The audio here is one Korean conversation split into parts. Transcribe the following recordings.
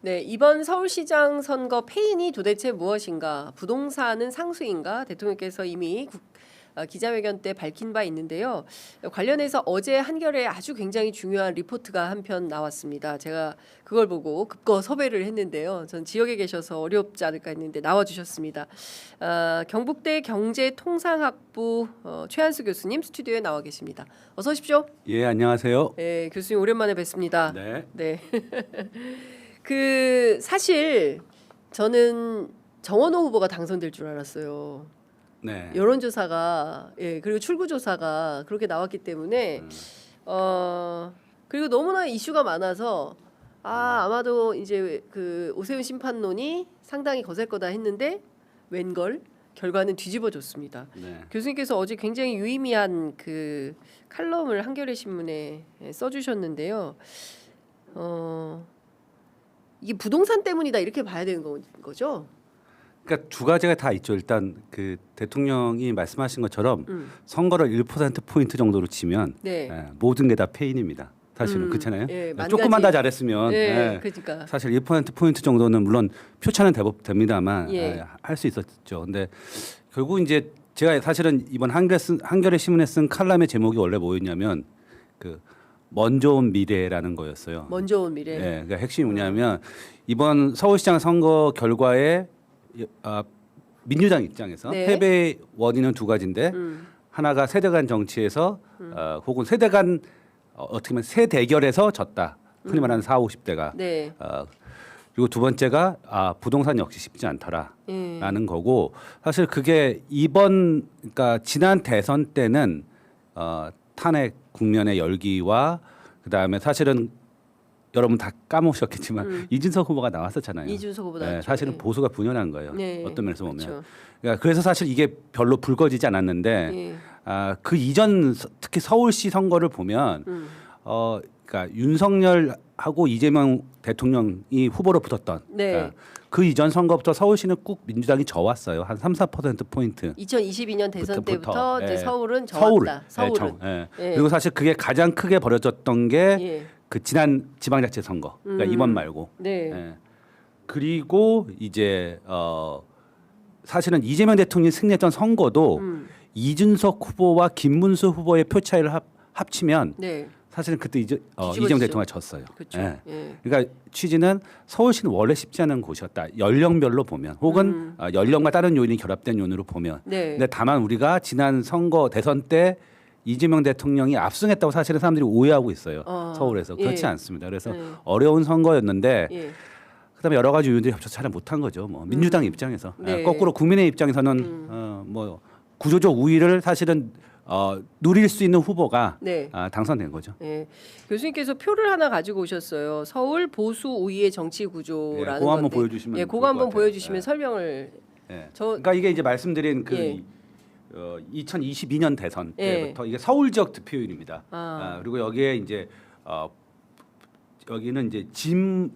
네, 이번 서울시장 선거 패인이 도대체 무엇인가? 부동산은 상수인가? 대통령께서 이미 기자회견 때 밝힌 바 있는데요. 관련해서 어제 한겨레에 아주 굉장히 중요한 리포트가 한 편 나왔습니다. 제가 그걸 보고 급거 섭외를 했는데요. 전 지역에 계셔서 어렵지 않을까 했는데 나와주셨습니다. 경북대 경제통상학부 최한수 교수님 스튜디오에 나와 계십니다. 어서 오십시오. 예, 안녕하세요. 네, 교수님 오랜만에 뵙습니다. 네. 네. 그 사실 저는 정원호 후보가 당선될 줄 알았어요. 네. 여론조사가 그리고 출구조사가 그렇게 나왔기 때문에 그리고 너무나 이슈가 많아서 아마도 이제 그 오세훈 심판론이 상당히 거셀 거다 했는데 웬걸 결과는 뒤집어졌습니다. 네. 교수님께서 어제 굉장히 유의미한 그 칼럼을 한겨레 신문에 써주셨는데요. 이게 부동산 때문이다 이렇게 봐야 되는 거죠? 그러니까 두 가지가 다 있죠. 일단 그 대통령이 말씀하신 것처럼 선거를 1% 포인트 정도로 치면 네. 모든 게 다 패인입니다. 사실은 그렇잖아요. 만 조금만 가지. 더 잘했으면 그러니까. 사실 1% 포인트 정도는 물론 표차는 됩니다만 할 수 있었죠. 근데 결국 이제 제가 사실은 이번 한겨레 신문에 쓴 칼럼의 제목이 원래 뭐였냐면 그 먼저 온 미래라는 거였어요. 먼저 온 미래. 네, 그러니까 핵심이 뭐냐면 이번 서울시장 선거 결과에 민주당 입장에서 네. 패배의 원인은 두 가지인데 하나가 세대 간 정치에서 혹은 세대 간 어떻게 보면 세 대결에서 졌다. 흔히 말하는 40, 50대가. 네. 그리고 두 번째가 부동산 역시 쉽지 않더라라는 거고 사실 그게 그러니까 지난 대선 때는 탄핵 국면의 열기와 그다음에 사실은 여러분 다 까먹으셨겠지만 이준석 후보가 나왔었잖아요. 이준석 후보다. 네, 사실은 보수가 분열한 거예요. 네, 어떤 면에서 보면. 그렇죠. 그러니까 그래서 사실 이게 별로 불거지지 않았는데 네. 그 이전 특히 서울시 선거를 보면 그러니까 윤석열하고 이재명 대통령이 후보로 붙었던 네. 그 이전 선거부터 서울시는 꾹 민주당이 져왔어요. 한 3, 4% 포인트. 2022년 대선 때부터 이제 예. 서울은 서울. 저왔다. 서울은. 예. 예. 그리고 사실 그게 가장 크게 벌어졌던 게 예. 그 지난 지방자치 선거. 그러니까 이번 말고. 네. 예. 그리고 이제 사실은 이재명 대통령이 승리했던 선거도 이준석 후보와 김문수 후보의 표 차이를 합치면 네. 사실은 그때 뒤집어지죠. 이재명 대통령이 졌어요. 그렇죠. 예. 예. 그러니까 취지는 서울시는 원래 쉽지 않은 곳이었다. 연령별로 보면 혹은 연령과 다른 요인이 결합된 요인으로 보면. 네. 근데 다만 우리가 지난 선거 대선 때 이재명 대통령이 압승했다고 사실은 사람들이 오해하고 있어요. 서울에서 그렇지 예. 않습니다. 그래서 어려운 선거였는데 예. 그다음에 여러 가지 요인들이 합쳐서 잘 못한 거죠. 뭐 민주당 입장에서 네. 거꾸로 국민의 입장에서는 뭐 구조적 우위를 사실은 누릴 수 있는 후보가 네. 당선된 거죠. 예. 교수님께서 표를 하나 가지고 오셨어요. 서울 보수 우위의 정치 구조라는 그거 한번 건데. 보여주시면 예, 좋을 그거 것 한번 같아요. 보여주시면 예. 설명을. 예. 저- 그러니까 이게 이제 말씀드린 그 예. 2022년 대선 예. 때부터 이게 서울 지역 득표율입니다. 아. 그리고 여기에 이제 여기는 이제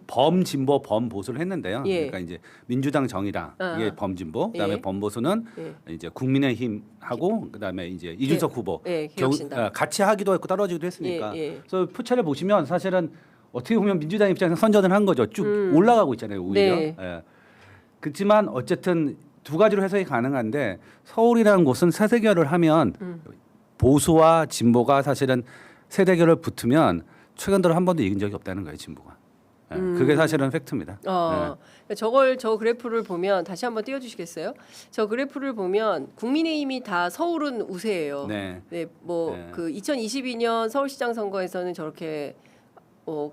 범진보 범보수를 했는데요. 예. 그러니까 이제 민주당 정의당 이게 범진보, 그다음에 예. 범보수는 이제 국민의힘하고 그다음에 이제 이준석 후보 예, 개혁신당. 같이 하기도 했고 떨어지기도 했으니까. 예, 예. 그래서 표차를 보시면 사실은 어떻게 보면 민주당 입장에서 선전을 한 거죠. 쭉 올라가고 있잖아요. 오히려. 네. 예. 그렇지만 어쨌든 두 가지로 해석이 가능한데 서울이라는 곳은 세대결을 하면 보수와 진보가 사실은 세대결을 붙으면 최근 들어 한 번도 이긴 적이 없다는 거예요, 진보가. 예. 그게 사실은 팩트입니다. 예. 저 그래프를 보면 다시 한번 띄워주시겠어요? 저 그래프를 보면 국민의힘이 다 서울은 우세예요. 네. 뭐 네. 그 2022년 서울시장 선거에서는 저렇게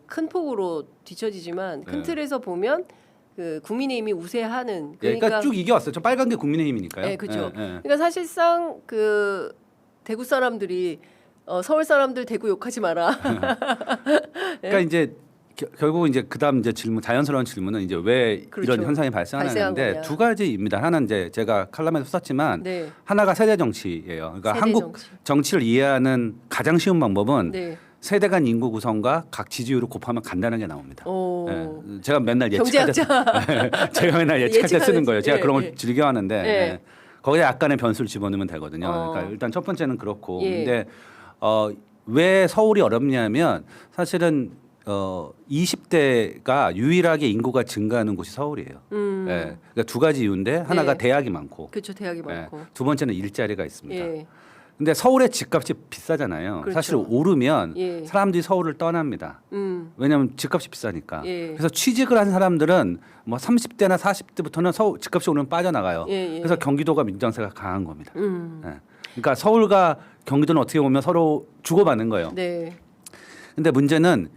큰 폭으로 뒤처지지만 큰 네. 틀에서 보면 그 국민의힘이 우세하는. 그러니까 쭉 이겨왔어요. 저 빨간 게 국민의힘이니까요. 네, 그렇죠. 예, 예. 그러니까 사실상 그 대구 사람들이 서울 사람들 대구 욕하지 마라. 그러니까 이제 결국 이제 그다음 이제 질문 자연스러운 질문은 이제 왜 그렇죠. 이런 현상이 발생한 발생하는데 거냐. 두 가지입니다. 하나는 이제 제가 칼럼에서 썼지만 네. 하나가 세대 정치예요. 그러니까 세대 한국 정치. 정치를 이해하는 가장 쉬운 방법은 네. 세대 간 인구 구성과 각 지지율을 곱하면 간단한 게 나옵니다. 오. 예. 제가 맨날 예측할 때 경제학자. 제가 맨날 예측할 때 쓰는 거예요. 제가 예, 그런 걸 예. 즐겨하는데 예. 예. 거기에 약간의 변수를 집어넣으면 되거든요. 그러니까 일단 첫 번째는 그렇고 예. 근데 왜 서울이 어렵냐면 사실은 20대가 유일하게 인구가 증가하는 곳이 서울이에요. 예, 그러니까 두 가지 이유인데 하나가 네. 대학이 많고, 그렇죠. 대학이 많고. 두 번째는 일자리가 있습니다. 예. 근데 서울의 집값이 비싸잖아요. 그렇죠. 사실 오르면 예. 사람들이 서울을 떠납니다. 왜냐하면 집값이 비싸니까. 예. 그래서 취직을 한 사람들은 뭐 30대나 40대부터는 서울 집값이 오르면 빠져나가요. 예, 예. 그래서 경기도가 민주정세가 강한 겁니다. 예. 그러니까 서울과 경기도는 어떻게 보면 서로 주고받는 거예요. 네. 근데 문제는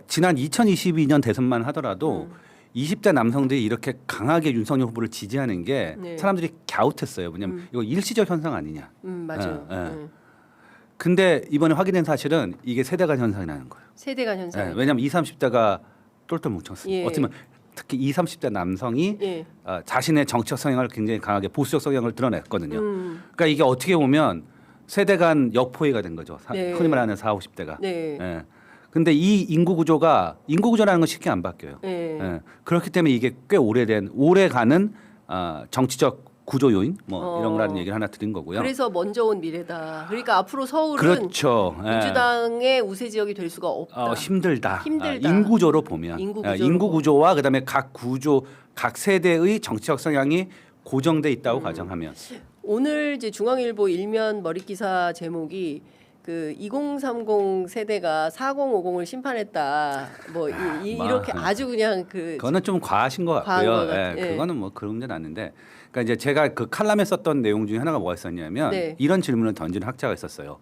지난 2022년 대선만 하더라도 20대 남성들이 이렇게 강하게 윤석열 후보를 지지하는 게 네. 사람들이 갸웃했어요. 왜냐면 이거 일시적 현상 아니냐. 맞아요. 예, 예. 근데 이번에 확인된 사실은 이게 세대 간 현상이라는 거예요. 세대 간 현상. 예, 왜냐하면 20, 30대가 똘똘 뭉쳤어요. 예. 어떻게 보면 특히 20, 30대 남성이 예. 자신의 정치적 성향을 굉장히 강하게 보수적 성향을 드러냈거든요. 음. 그러니까 이게 어떻게 보면 세대 간 역포위가 된 거죠. 네. 흔히 말하는 40, 50대가. 네. 예. 근데 이 인구 구조라는 건 쉽게 안 바뀌어요. 예. 예. 그렇기 때문에 이게 꽤 오래가는 정치적 구조 요인 뭐 이런 거라는 얘기를 하나 드린 거고요. 그래서 먼저 온 미래다. 그러니까 앞으로 서울은 그렇죠. 예. 민주당의 우세 지역이 될 수가 없다. 힘들다. 힘들다. 인구조로 보면 인구 구조와 그다음에 각 세대의 정치적 성향이 고정돼 있다고 가정하면 오늘 이제 중앙일보 일면 머릿 기사 제목이 그 2030 세대가 4050을 심판했다. 뭐 이렇게 아주 그냥 그 그거는 좀 과하신 것 과한 같고요. 것 같- 예. 그거는 뭐 그런 문제는 아닌데, 그러니까 이제 제가 그 칼럼에 썼던 내용 중에 하나가 뭐가 있었냐면 네. 이런 질문을 던지는 학자가 있었어요.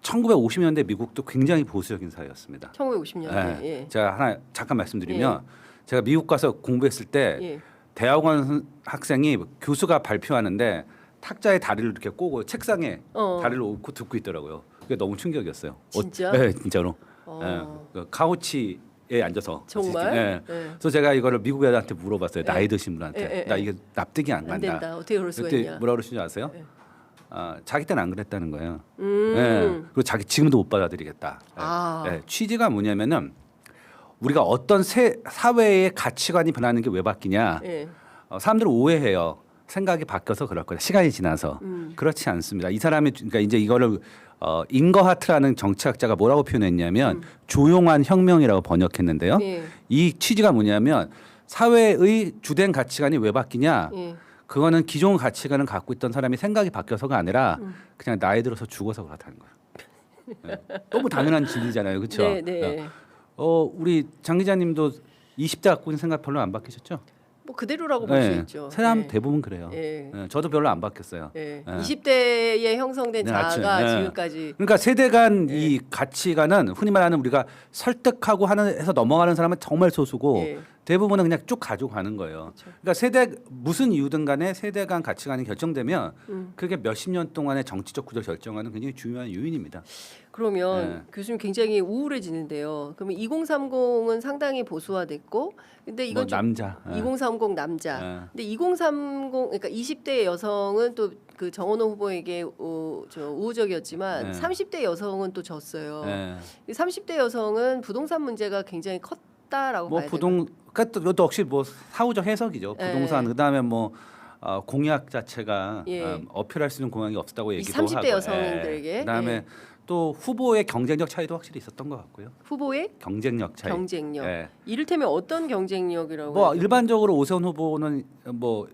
1950년대 미국도 굉장히 보수적인 사회였습니다. 1950년대. 예. 제가 하나 잠깐 말씀드리면 제가 미국 가서 공부했을 때 예. 대학원 학생이 교수가 발표하는데 탁자에 다리를 이렇게 꼬고 책상에 다리를 얹고 듣고 있더라고요. 그게 너무 충격이었어요. 진짜? 네, 진짜로. 어. 그 카우치에 앉아서. 정말? 네. 네. 그래서 제가 이거를 미국 애들한테 물어봤어요. 나이 드신 분한테. 예, 예, 나 예. 이게 납득이 안 안 간다. 된다. 어떻게 그럴 수가 그때 있냐. 뭐라 그러시는지 아세요? 자기 때는 안 그랬다는 거예요. 음. 네. 그리고 자기 지금도 못 받아들이겠다. 네. 아. 네. 취지가 뭐냐면은 우리가 어떤 사회의 가치관이 변하는 게 왜 바뀌냐? 예. 사람들은 오해해요. 생각이 바뀌어서 그럴 거다. 시간이 지나서 그렇지 않습니다. 이 사람이 그러니까 이제 이거를 잉거하트라는 정치학자가 뭐라고 표현했냐면 조용한 혁명이라고 번역했는데요. 네. 이 취지가 뭐냐면 사회의 주된 가치관이 왜 바뀌냐? 예. 그거는 기존 가치관을 갖고 있던 사람이 생각이 바뀌어서가 아니라 그냥 나이 들어서 죽어서 그렇다는 거예요. 네. 너무 당연한 진리잖아요, 그렇죠? 네, 네. 우리 장 기자님도 20대 갖고 있는 생각 별로 안 바뀌셨죠? 뭐 그대로라고 볼 수 있죠. 사람 네. 대부분 그래요. 예. 저도 별로 안 바뀌었어요. 예. 네. 20대에 형성된 네, 자아가 맞죠. 네. 지금까지 그러니까 세대 간 이 가치관은 흔히 말하는 우리가 설득하고 해서 넘어가는 사람은 정말 소수고 예. 대부분은 그냥 쭉 가지고 가는 거예요. 그러니까 무슨 이유든 간에 세대 간 가치관이 결정되면 그게 몇십 년 동안의 정치적 구조를 결정하는 굉장히 중요한 요인입니다. 그러면 네. 교수님 굉장히 우울해지는데요. 그러면 2030은 상당히 보수화됐고, 근데 이건 뭐 좀 남자. 2030 남자. 네. 근데 2030 그러니까 20대 여성은 또 그 정원호 후보에게 우호적이었지만 네. 30대 여성은 또 졌어요. 네. 이 30대 여성은 부동산 문제가 굉장히 컸다라고 뭐 봐야 그러니까 이것도 역시 뭐 사후적 해석이죠. 네. 부동산 그다음에 뭐 공약 자체가 예. 어필할 수 있는 공약이 없었다고 이 얘기도 30대 하고. 여성들에게. 그다음에 예. 또 후보의 경쟁력 차이도 확실히 있었던 것 같고요. 후보의 경쟁력 차이. 경쟁력. 예. 이를테면 어떤 경쟁력이라고? 뭐 해야 되나? 일반적으로 오세훈 후보는 뭐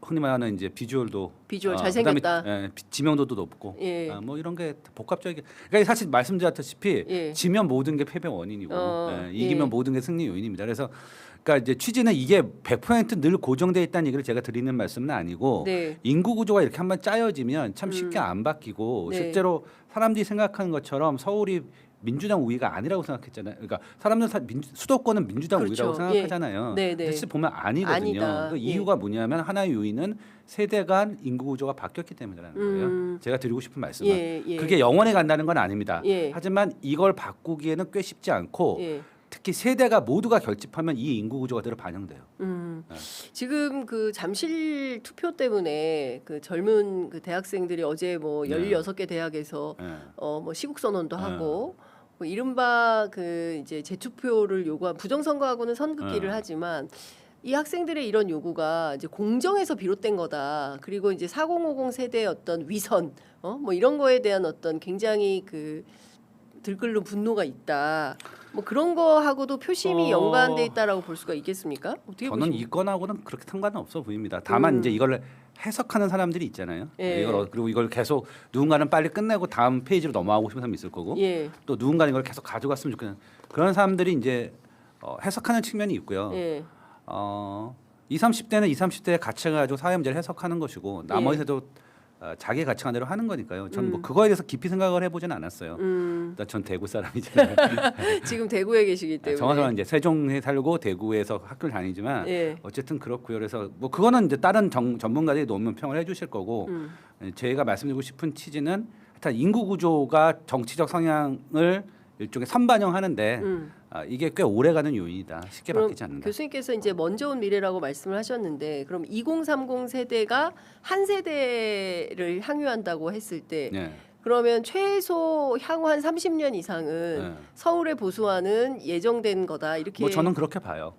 흔히 말하는 이제 비주얼도 비주얼 잘생겼다. 그다음에 지명도도 높고 예. 뭐 이런 게 복합적이게 그러니까 사실 말씀드렸다시피 예. 지면 모든 게 패배 원인이고 이기면 예. 모든 게 승리 요인입니다. 그래서 그러니까 이제 취지는 이게 100%늘 고정돼 있다는 얘기를 제가 드리는 말씀은 아니고 네. 인구 구조가 이렇게 한번 짜여지면 참 쉽게 안 바뀌고 네. 실제로 사람들이 생각하는 것처럼 서울이 민주당 우위가 아니라고 생각했잖아요. 그러니까 사람들은 수도권은 민주당 그렇죠. 우위라고 생각하잖아요. 예. 네, 네. 근데 실제 보면 아니거든요. 아니다. 그 예. 이유가 뭐냐면 하나의 요인은 세대 간 인구 구조가 바뀌었기 때문이라는 거예요. 제가 드리고 싶은 말씀은 예, 예. 그게 영원히 간다는 건 아닙니다. 예. 하지만 이걸 바꾸기에는 꽤 쉽지 않고 예. 특히 세대가 모두가 결집하면 이 인구 구조가 그대로 반영돼요. 지금 그 잠실 투표 때문에 그 젊은 그 대학생들이 어제 뭐 네. 16개 대학에서 예. 뭐 시국 선언도 네. 하고 뭐 이른바 그 이제 재투표를 요구한 부정선거하고는 선긋기를 네. 하지만 이 학생들의 이런 요구가 이제 공정에서 비롯된 거다. 그리고 이제 4050 세대의 어떤 위선, 뭐 이런 거에 대한 어떤 굉장히 그 들끓는 분노가 있다. 뭐 그런 거하고도 표심이 연관돼 있다라고 볼 수가 있겠습니까? 어떻게 저는 보십니까? 이 건하고는 그렇게 상관은 없어 보입니다. 다만 이제 이걸 해석하는 사람들이 있잖아요. 예. 그리고 이걸 계속 누군가는 빨리 끝내고 다음 페이지로 넘어가고 싶은 사람이 있을 거고 예. 또 누군가는 이걸 계속 가져갔으면 좋겠는 그런 사람들이 이제 해석하는 측면이 있고요. 예. 20, 30대는 20, 30대의 가치를 가지고 사회 문제를 해석하는 것이고 나머지도 자기 가치관대로 하는 거니까요. 저는 뭐 그거에 대해서 깊이 생각을 해보지는 않았어요. 일단 전 대구 사람이잖아요. 지금 대구에 계시기 때문에. 정확히 말하면 이제 세종에 살고 대구에서 학교를 다니지만 예. 어쨌든 그렇고요. 그래서 뭐 그거는 이제 다른 전문가들이 논문 평을 해주실 거고 제가 말씀드리고 싶은 취지는 하여튼 인구 구조가 정치적 성향을 일종의 선반영하는데 이게 꽤 오래가는 요인이다. 쉽게 그럼 바뀌지 않는다. 교수님께서 이제 먼저 온 미래라고 말씀을 하셨는데 그럼 2030 세대가 한 세대를 향유한다고 했을 때 네. 그러면 최소 향후 한 30년 이상은 네. 서울에 보수하는 예정된 거다 이렇게. 뭐 저는 그렇게 봐요.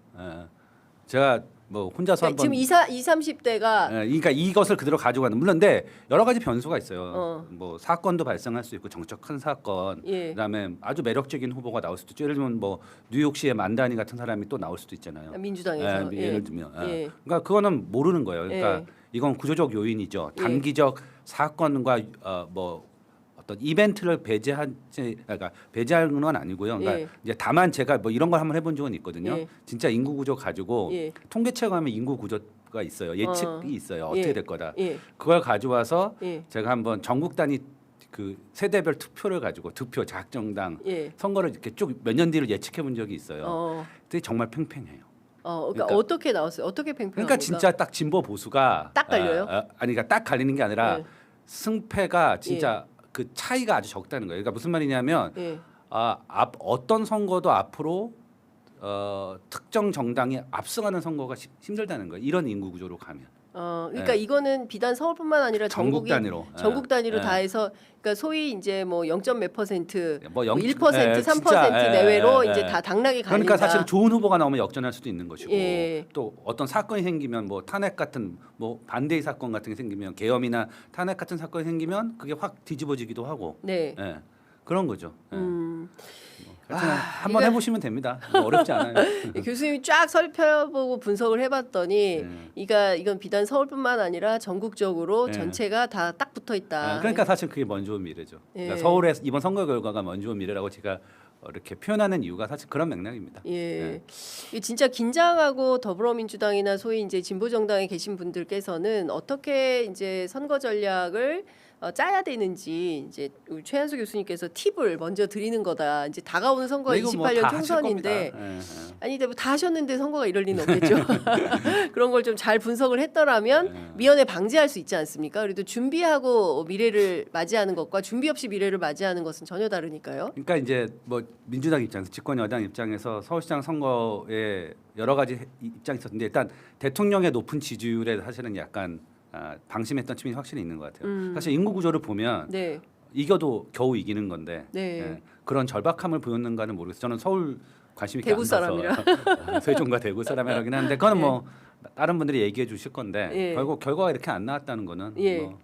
제가 뭐 혼자서 그러니까 한번 지금 20, 30대가 그러니까 이것을 그대로 가져가는 물론 근데 여러 가지 변수가 있어요. 뭐 사건도 발생할 수 있고 정적 큰 사건, 예. 그다음에 아주 매력적인 후보가 나올 수도 있죠. 예를 들면 뭐 뉴욕시의 만다니 같은 사람이 또 나올 수도 있잖아요. 민주당에서 예를 들면, 예. 그러니까 그거는 모르는 거예요. 그러니까 예. 이건 구조적 요인이죠. 예. 단기적 사건과 뭐 어떤 이벤트를 그러니까 배제하는 건 아니고요. 그러니까 예. 이제 다만 제가 뭐 이런 걸 한번 해본 적은 있거든요. 예. 진짜 인구 구조 가지고 예. 통계책에 하면 인구 구조가 있어요. 예측이 있어요. 어떻게 예. 될 거다. 예. 그걸 가져와서 예. 제가 한번 전국 단위 그 세대별 투표를 가지고 득표 작정당 예. 선거를 이렇게 쭉 몇 년 뒤를 예측해 본 적이 있어요. 어. 근데 정말 팽팽해요. 그러니까 그러니까- 어떻게 나왔어요? 어떻게 팽팽합니까? 그러니까 진짜 딱 진보 보수가 딱 갈려요? 아니 그러니까 딱 갈리는 게 아니라 예. 승패가 진짜 그 차이가 아주 적다는 거예요. 그러니까 무슨 말이냐면 예. 어떤 선거도 앞으로 특정 정당이 압승하는 선거가 힘들다는 거예요. 이런 인구 구조로 가면 그러니까 이거는 비단 서울뿐만 아니라 전국 전국이 단위로 전국 단위로 예. 다 해서 그러니까 소위 이제 뭐 0. 몇 퍼센트, 뭐 1%, 예, 3% 진짜, 내외로 예. 이제 다 당락이 갈린다. 그러니까 사실 좋은 후보가 나오면 역전할 수도 있는 것이고 예. 또 어떤 사건이 생기면 뭐 탄핵 같은 뭐 반대의 사건 같은 게 생기면 계엄이나 탄핵 같은 사건이 생기면 그게 확 뒤집어지기도 하고 네. 예. 그런 거죠. 예. 하여튼 한번 이거- 해보시면 됩니다. 뭐 어렵지 않아요. 교수님이 쫙 살펴보고 분석을 해봤더니 네. 이건 비단 서울뿐만 아니라 전국적으로 네. 전체가 다 딱 붙어 있다. 그러니까 사실 그게 먼저 온 미래죠. 그러니까 예. 서울의 이번 선거 결과가 먼저 온 미래라고 제가 이렇게 표현하는 이유가 사실 그런 맥락입니다. 예. 이게 진짜 긴장하고 더불어민주당이나 소위 이제 진보 정당에 계신 분들께서는 어떻게 이제 선거 전략을 짜야 되는지 이제 우리 최한수 교수님께서 팁을 먼저 드리는 거다. 이제 다가오는 선거가 이거 뭐 28년 다 하실 총선인데 겁니다. 예, 예. 아니 근데 뭐다 하셨는데 선거가 이럴 리는 없겠죠. 그런 걸 좀 잘 분석을 했더라면 네. 미연에 방지할 수 있지 않습니까? 그래도 준비하고 미래를 맞이하는 것과 준비 없이 미래를 맞이하는 것은 전혀 다르니까요. 그러니까 이제 뭐 민주당 입장에서 집권 여당 입장에서 서울시장 선거에 여러 가지 입장이 있었는데 일단 대통령의 높은 지지율에 사실은 약간 방심했던 측면이 확실히 있는 것 같아요. 사실 인구 구조를 보면 네. 이겨도 겨우 이기는 건데 네. 예, 그런 절박함을 보였는가는 모르겠어요. 저는 서울 관심이 대구 있게 안 가서 세종과 대구 사람이라긴 한데 그거는 뭐 다른 분들이 얘기해 주실 건데 예. 결국 결과가 이렇게 안 나왔다는 거는 예. 뭐